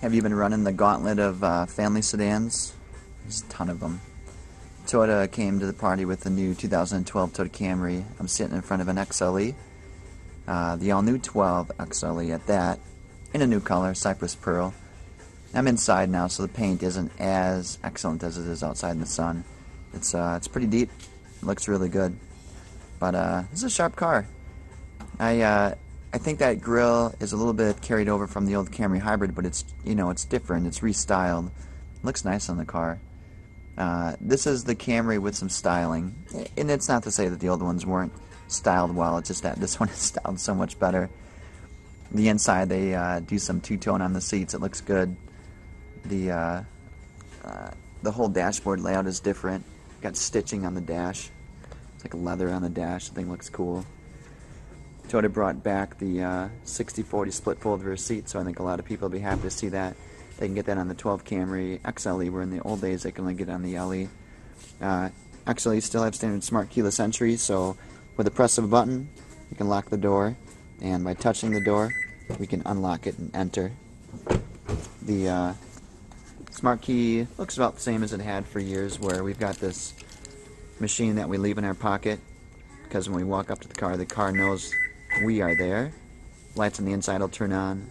Have you been running the gauntlet of family sedans? There's a ton of them. Toyota came to the party with the new 2012 Toyota Camry. I'm sitting in front of an XLE, the all-new 12 XLE at that, in a new color, Cypress Pearl. I'm inside now, so the paint isn't as excellent as it is outside in the sun. It's pretty deep. It looks really good. But this is a sharp car. I think that grille is a little bit carried over from the old Camry Hybrid, but it's different. It's restyled. It looks nice on the car. This is the Camry with some styling, and it's not to say that the old ones weren't styled well. It's just that this one is styled so much better. The inside, they do some two-tone on the seats. It looks good. The whole dashboard layout is different. Got stitching on the dash. It's like leather on the dash. The thing looks cool. Toyota brought back the 60/40 split fold rear seat, so I think a lot of people will be happy to see that. They can get that on the 12 Camry XLE, where in the old days they can only get it on the LE. XLE still have standard smart keyless entry, so with the press of a button, you can lock the door, and by touching the door, we can unlock it and enter. The smart key looks about the same as it had for years, where we've got this machine that we leave in our pocket, because when we walk up to the car knows we are there. Lights on the inside will turn on.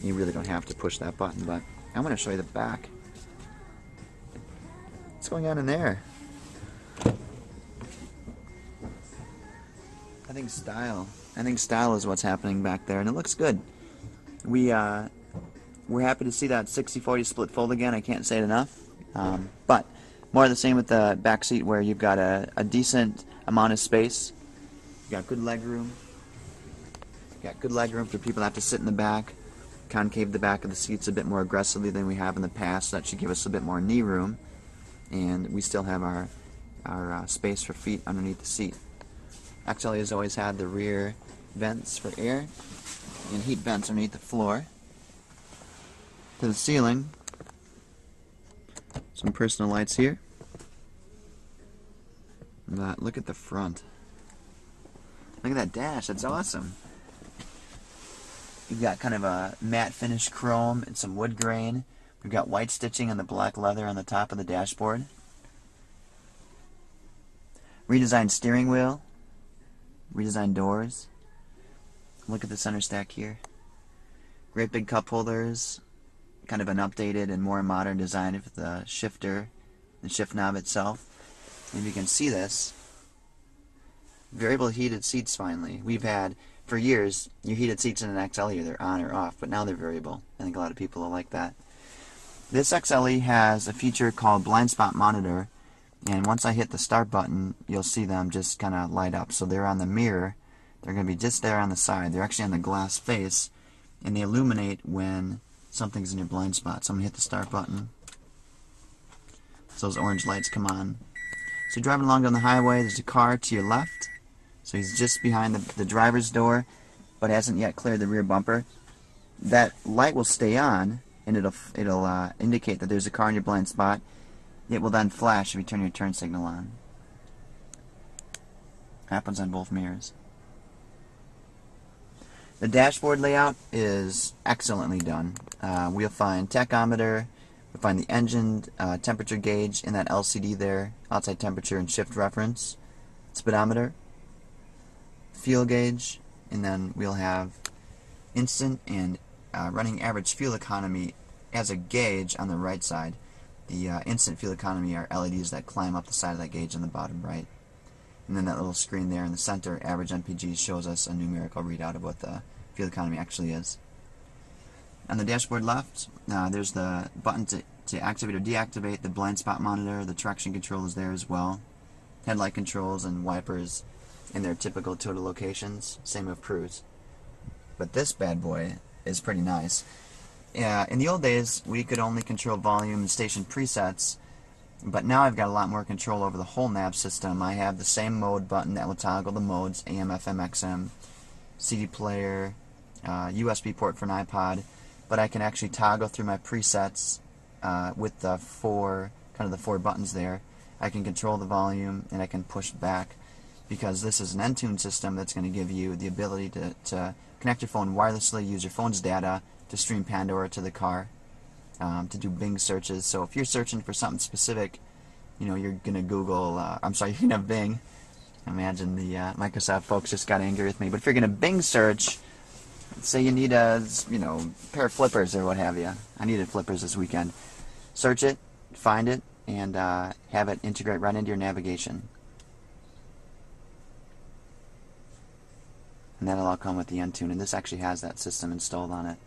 You really don't have to push that button, but I'm going to show you the back. What's going on in there? I think style is what's happening back there, and it looks good. We're happy to see that 60/40 split fold again. I can't say it enough. But more of the same with the back seat, where you've got a decent amount of space. You've got good leg room. Got good leg room for people that have to sit in the back. Concave the back of the seats a bit more aggressively than we have in the past. So that should give us a bit more knee room. And we still have our space for feet underneath the seat. XLE has always had the rear vents for air and heat vents underneath the floor. To the ceiling, some personal lights here. Look at the front. Look at that dash, that's awesome. You've got kind of a matte finish chrome and some wood grain. We've got white stitching on the black leather on the top of the dashboard. Redesigned steering wheel. Redesigned doors. Look at the center stack here. Great big cup holders. Kind of an updated and more modern design of the shifter, the shift knob itself. And if you can see this, variable heated seats finally. We've had, for years, your heated seats in an XLE, they're on or off, but now they're variable. I think a lot of people will like that. This XLE has a feature called blind spot monitor, and once I hit the start button, you'll see them just kind of light up. So they're on the mirror, they're going to be just there on the side. They're actually on the glass face, and they illuminate when something's in your blind spot. So I'm going to hit the start button. So those orange lights come on. So you're driving along down the highway, there's a car to your left. So he's just behind the driver's door, but hasn't yet cleared the rear bumper. That light will stay on, and it'll indicate that there's a car in your blind spot. It will then flash if you turn your turn signal on. Happens on both mirrors. The dashboard layout is excellently done. We'll find tachometer, we'll find the engine temperature gauge in that LCD there, outside temperature and shift reference, speedometer, fuel gauge, and then we'll have instant and running average fuel economy as a gauge on the right side. The instant fuel economy are LEDs that climb up the side of that gauge on the bottom right. And then that little screen there in the center, average MPG, shows us a numerical readout of what the fuel economy actually is. On the dashboard left, there's the button to activate or deactivate the blind spot monitor. The traction control is there as well. Headlight controls and wipers in their typical Toyota locations. Same with cruise. But this bad boy is pretty nice. In the old days, we could only control volume and station presets, but now I've got a lot more control over the whole nav system. I have the same mode button that will toggle the modes: AM, FM, XM, CD player, USB port for an iPod, but I can actually toggle through my presets with the four buttons there. I can control the volume and I can push back, because this is an N-Tune system that's going to give you the ability to connect your phone wirelessly, use your phone's data to stream Pandora to the car. to do Bing searches. So if you're searching for something specific, you know, you're gonna Google. You're gonna Bing. Imagine the Microsoft folks just got angry with me. But if you're gonna Bing search, say you need a pair of flippers or what have you. I needed flippers this weekend. Search it, find it, and have it integrate right into your navigation. And that'll all come with the Entune, and this actually has that system installed on it.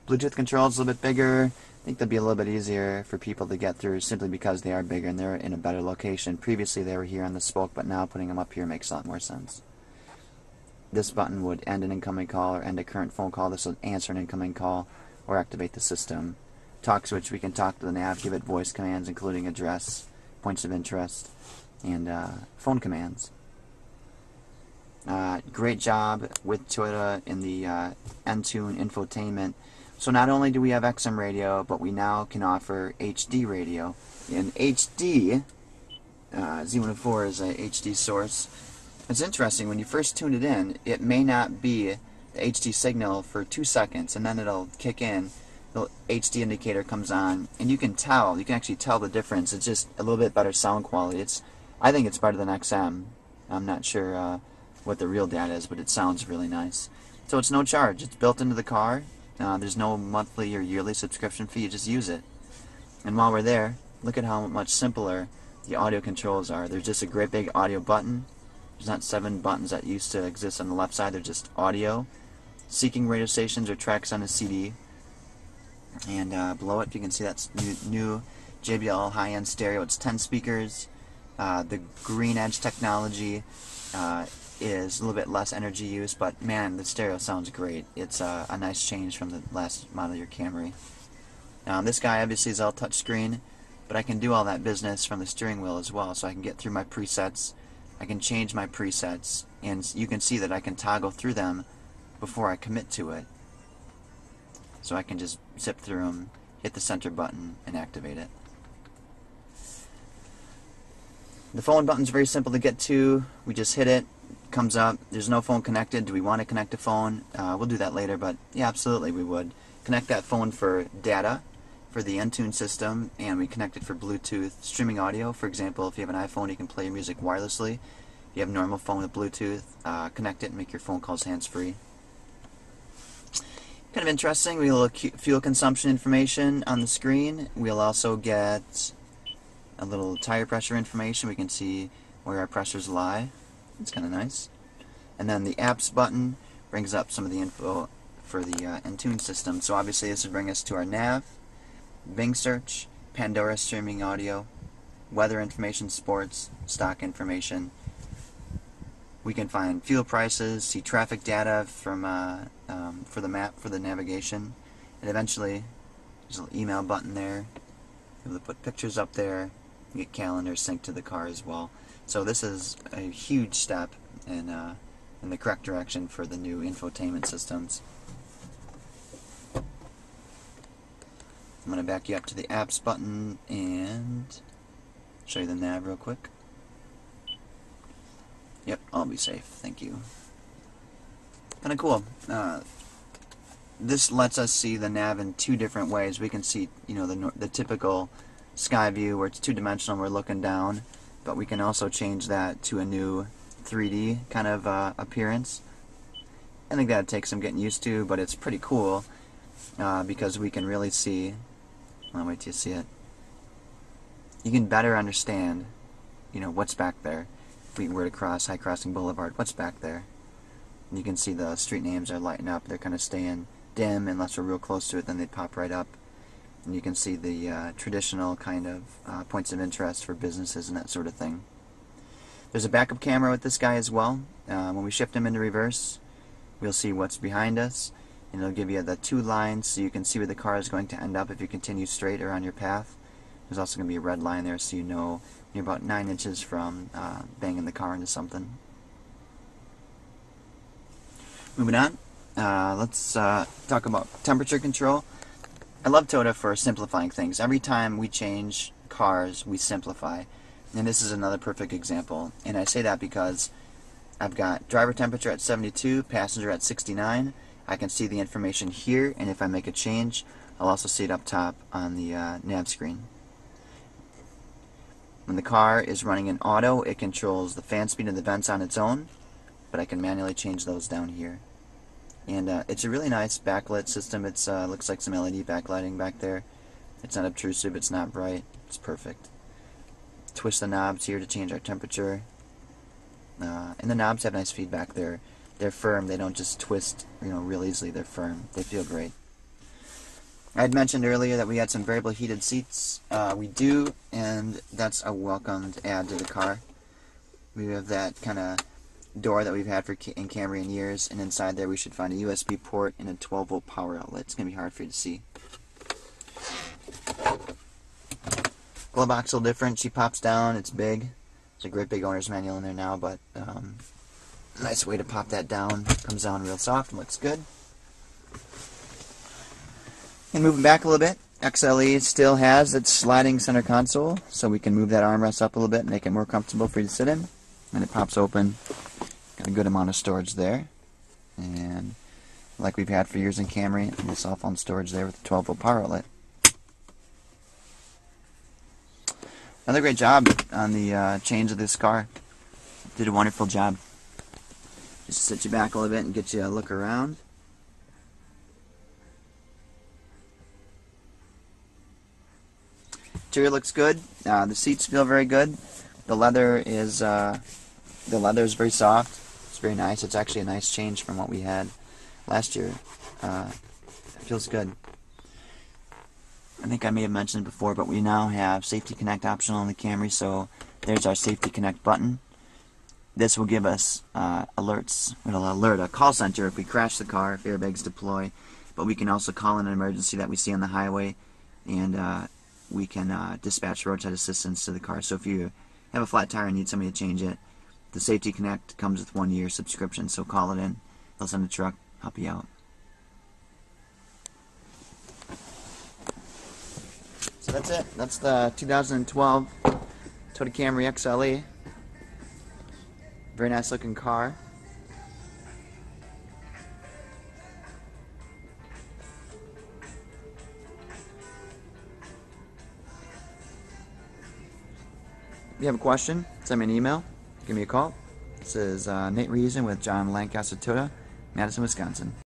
Bluetooth controls a little bit bigger. I think they'll be a little bit easier for people to get through simply because they are bigger and they're in a better location. Previously they were here on the spoke, but now putting them up here makes a lot more sense. This button would end an incoming call or end a current phone call. This will answer an incoming call or activate the system. Talk switch, we can talk to the nav, give it voice commands including address, points of interest, and phone commands. Great job with Toyota in the Entune infotainment. So not only do we have XM radio, but we now can offer HD radio. In HD, Z104 is a HD source. It's interesting, when you first tune it in, it may not be the HD signal for 2 seconds, and then it'll kick in. The HD indicator comes on, and you can actually tell the difference. It's just a little bit better sound quality. I think it's better than XM. I'm not sure what the real data is, but it sounds really nice. So it's no charge. It's built into the car. There's no monthly or yearly subscription fee. You just use it. And while we're there, look at how much simpler the audio controls are. There's just a great big audio button. There's not 7 buttons that used to exist on the left side. They're just audio. Seeking radio stations or tracks on a CD. And below it, you can see that's new JBL high-end stereo. It's 10 speakers. The Green Edge technology is a little bit less energy use, but man, the stereo sounds great. It's a nice change from the last model year Camry. This guy obviously is all touchscreen, but I can do all that business from the steering wheel as well, so I can get through my presets. I can change my presets, and you can see that I can toggle through them before I commit to it. So I can just zip through them, hit the center button, and activate it. The phone button's very simple to get to. We just hit it. Comes up, there's no phone connected. Do we want to connect a phone? We'll do that later, but yeah, absolutely we would. Connect that phone for data, for the Entune system, and we connect it for Bluetooth streaming audio. For example, if you have an iPhone, you can play your music wirelessly. If you have a normal phone with Bluetooth, connect it and make your phone calls hands-free. Kind of interesting, we have a little fuel consumption information on the screen. We'll also get a little tire pressure information. We can see where our pressures lie. It's kind of nice. And then the apps button brings up some of the info for the Entune system. So obviously this would bring us to our nav, Bing search, Pandora streaming audio, weather information, sports, stock information. We can find fuel prices, see traffic data from for the map, for the navigation, and eventually there's a little email button there. You're able to put pictures up there, and get calendars synced to the car as well. So this is a huge step in the correct direction for the new infotainment systems. I'm going to back you up to the apps button and show you the nav real quick. Yep, I'll be safe. Thank you. Kind of cool. This lets us see the nav in 2 different ways. We can see, the typical sky view where it's 2-dimensional. We're looking down. But we can also change that to a new 3D kind of appearance. I think that takes some getting used to, but it's pretty cool because we can really see. I'll wait till you see it. You can better understand, what's back there. If we were to cross High Crossing Boulevard, what's back there? And you can see the street names are lighting up. They're kind of staying dim unless we're real close to it. Then they pop right up. And you can see the traditional kind of points of interest for businesses and that sort of thing. There's a backup camera with this guy as well. When we shift him into reverse, we'll see what's behind us, and it'll give you the 2 lines so you can see where the car is going to end up if you continue straight or on your path. There's also going to be a red line there so you know you're about 9 inches from banging the car into something. Moving on, let's talk about temperature control. I love Toyota for simplifying things. Every time we change cars, we simplify. And this is another perfect example. And I say that because I've got driver temperature at 72, passenger at 69. I can see the information here, and if I make a change, I'll also see it up top on the nav screen. When the car is running in auto, it controls the fan speed and the vents on its own, but I can manually change those down here. And it's a really nice backlit system. It's looks like some LED backlighting back there. It's not obtrusive, it's not bright, it's perfect. Twist the knobs here to change our temperature. And the knobs have nice feedback. They're firm, they don't just twist real easily, they're firm. They feel great. I had mentioned earlier that we had some variable heated seats. We do, and that's a welcomed add to the car. We have that kind of door that we've had in Camry in years, and inside there we should find a USB port and a 12-volt power outlet. It's going to be hard for you to see. Glove box a little different. She pops down. It's big. There's a great big owner's manual in there now, but nice way to pop that down. Comes down real soft and looks good. And moving back a little bit, XLE still has its sliding center console, so we can move that armrest up a little bit, make it more comfortable for you to sit in. And it pops open. Got a good amount of storage there. And like we've had for years in Camry, a little cell phone storage there with a 12-volt power outlet. Another great job on the change of this car. Did a wonderful job. Just sit you back a little bit and get you a look around. Interior looks good. The seats feel very good. The leather is very soft. It's very nice. It's actually a nice change from what we had last year. It feels good. I think I may have mentioned it before, but we now have Safety Connect optional on the Camry, so there's our Safety Connect button. This will give us alerts. It'll alert a call center if we crash the car, if airbags deploy, but we can also call in an emergency that we see on the highway, and we can dispatch roadside assistance to the car. So if you have a flat tire and need somebody to change it, the Safety Connect comes with 1-year subscription, so call it in. They'll send a truck, help you out. So that's it. That's the 2012 Toyota Camry XLE. Very nice looking car. If you have a question, send me an email, give me a call. This is Nate Reason with John Lancaster Toyota, Madison, Wisconsin.